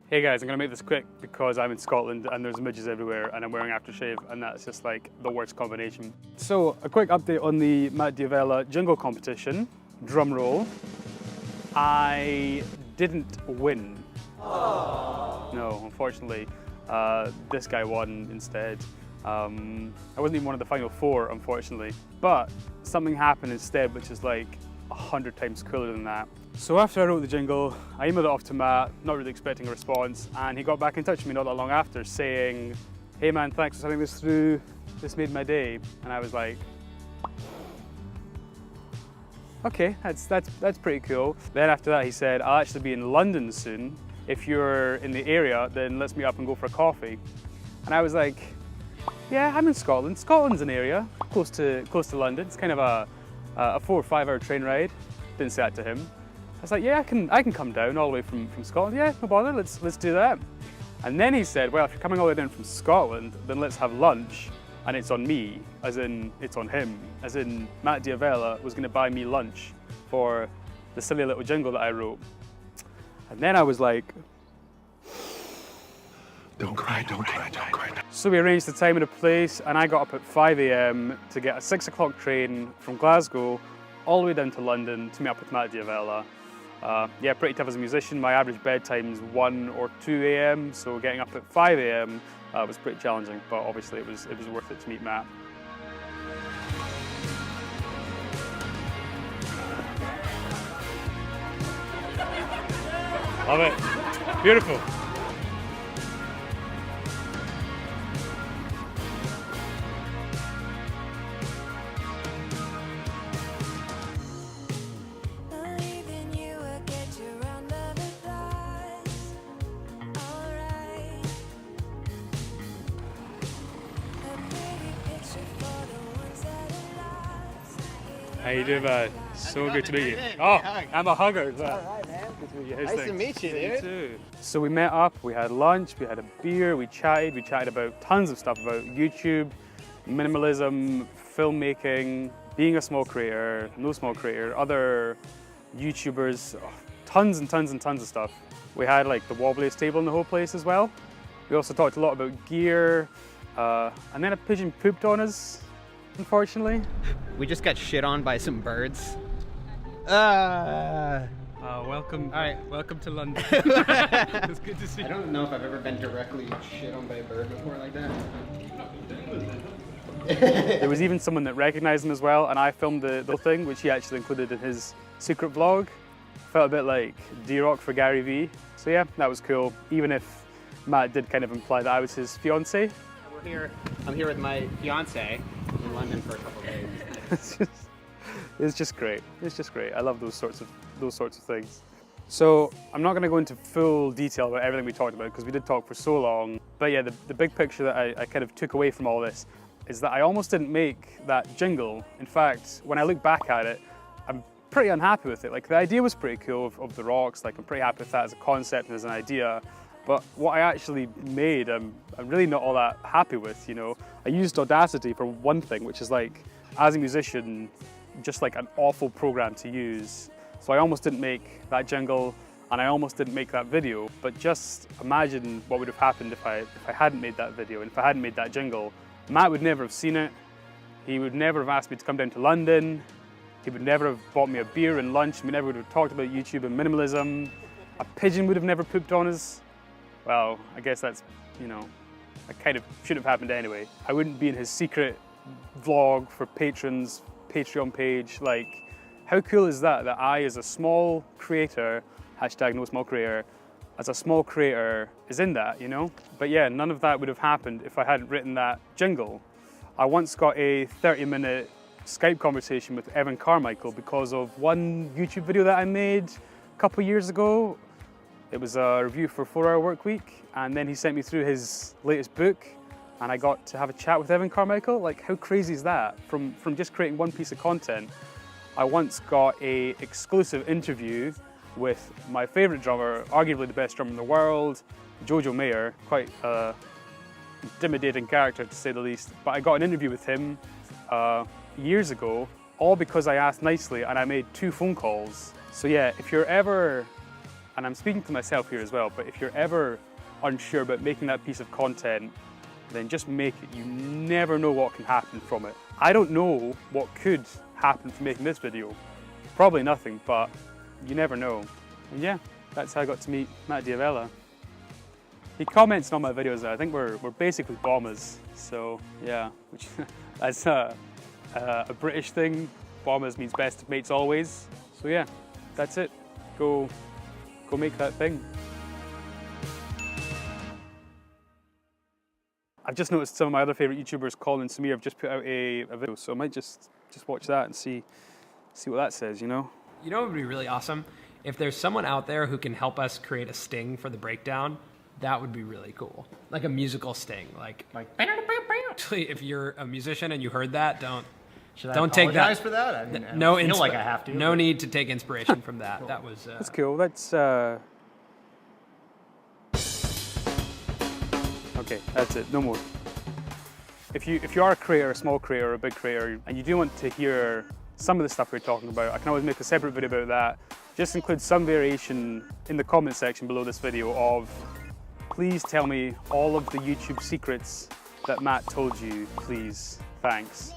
Hey guys, I'm gonna make this quick because I'm in Scotland and there's midges everywhere and I'm wearing aftershave and that's just like the worst combination. So a quick update on the Matt D'Avella Jingle competition. Drum roll. I didn't win. Aww. No, unfortunately. This guy won instead. I wasn't even one of the final four, unfortunately. But something happened instead, which is like 100 times cooler than that. So after I wrote the jingle, I emailed it off to Matt, not really expecting a response, and he got back in touch with me not that long after saying, "Hey man, thanks for sending this through. This made my day." And I was like, okay, that's pretty cool. Then after that he said, "I'll actually be in London soon. If you're in the area, then let's meet up and go for a coffee." And I was like, yeah, I'm in Scotland. Scotland's an area close to London. It's kind of a 4 or 5 hour train ride. Didn't say that to him. I was like, yeah, I can come down all the way from Scotland. Yeah, no bother, let's do that. And then he said, well, if you're coming all the way down from Scotland, then let's have lunch. And it's on me, as in it's on him. As in Matt D'Avella was gonna buy me lunch for the silly little jingle that I wrote. And then I was like, Don't cry. So we arranged the time and a place, and I got up at 5 AM to get a 6 o'clock train from Glasgow all the way down to London to meet up with Matt D'Avella. Yeah, pretty tough as a musician. My average bedtime is 1 or 2 AM, so getting up at 5 AM was pretty challenging, but obviously it was worth it to meet Matt. Love it. Beautiful. How you doing, man? So good to meet you. Oh, I'm a hugger as well. All right, man. Good to meet you. How's Nice things? to meet you, dude. You too. So we met up, we had lunch, we had a beer, we chatted about tons of stuff about YouTube, minimalism, filmmaking, being a small creator, no small creator, other YouTubers, tons and tons and tons of stuff. We had like the wobbliest table in the whole place as well. We also talked a lot about gear, and then a pigeon pooped on us, unfortunately. We just got shit on by some birds. Welcome. All right. Welcome to London. It's good to see I you. don't know if I've ever been directly shit on by a bird before like that. There was even someone that recognized him as well, and I filmed the thing, which he actually included in his secret vlog. Felt a bit like D-Rock for Gary Vee. So yeah, that was cool, even if Matt did kind of imply that I was his fiance. I'm here with my fiance in London for a couple of days. It's just great. It's just great. I love those sorts of things. So I'm not going to go into full detail about everything we talked about because we did talk for so long. But yeah, the big picture that I kind of took away from all this is that I almost didn't make that jingle. In fact, when I look back at it, I'm pretty unhappy with it. Like, the idea was pretty cool of the rocks. Like, I'm pretty happy with that as a concept and as an idea. But what I actually made, I'm really not all that happy with, you know. I used Audacity for one thing, which is like, as a musician, just like an awful program to use. So I almost didn't make that jingle and I almost didn't make that video. But just imagine what would have happened if I hadn't made that video and if I hadn't made that jingle. Matt would never have seen it. He would never have asked me to come down to London. He would never have bought me a beer and lunch. We never would have talked about YouTube and minimalism. A pigeon would have never pooped on us. Well, I guess that's, you know, that kind of should have happened anyway. I wouldn't be in his secret vlog for patrons, Patreon page. Like, how cool is that? That I, as a small creator, hashtag no small creator, as a small creator is in that, you know? But yeah, none of that would have happened if I hadn't written that jingle. I once got a 30-minute Skype conversation with Evan Carmichael because of one YouTube video that I made a couple years ago. It was a review for 4 Hour Work Week, and then he sent me through his latest book, and I got to have a chat with Evan Carmichael. Like, how crazy is that? From just creating one piece of content. I once got a exclusive interview with my favorite drummer, arguably the best drummer in the world, Jojo Mayer, quite intimidating character to say the least. But I got an interview with him years ago, all because I asked nicely and I made 2 phone calls. So yeah, if you're ever and I'm speaking to myself here as well, but if you're ever unsure about making that piece of content, then just make it. You never know what can happen from it. I don't know what could happen from making this video. Probably nothing, but you never know. And yeah, that's how I got to meet Matt Diavella. He comments on my videos now. I think we're basically bombers. So yeah, which that's a British thing. Bombers means best of mates always. So yeah, that's it. Go make that thing. I've just noticed some of my other favourite YouTubers, Colin and Samir, have just put out a video, so I might just watch that and see what that says, you know? You know what would be really awesome? If there's someone out there who can help us create a sting for the breakdown, that would be really cool. Like a musical sting, like actually, if you're a musician and you heard that, don't take that. For that? I mean, no, I feel like I have to. No need to take inspiration from that. Cool. That was. That's cool. That's okay. That's it. No more. If you are a creator, a small creator, or a big creator, and you do want to hear some of the stuff we're talking about, I can always make a separate video about that. Just include some variation in the comment section below this video of, please tell me all of the YouTube secrets that Matt told you, please. Thanks.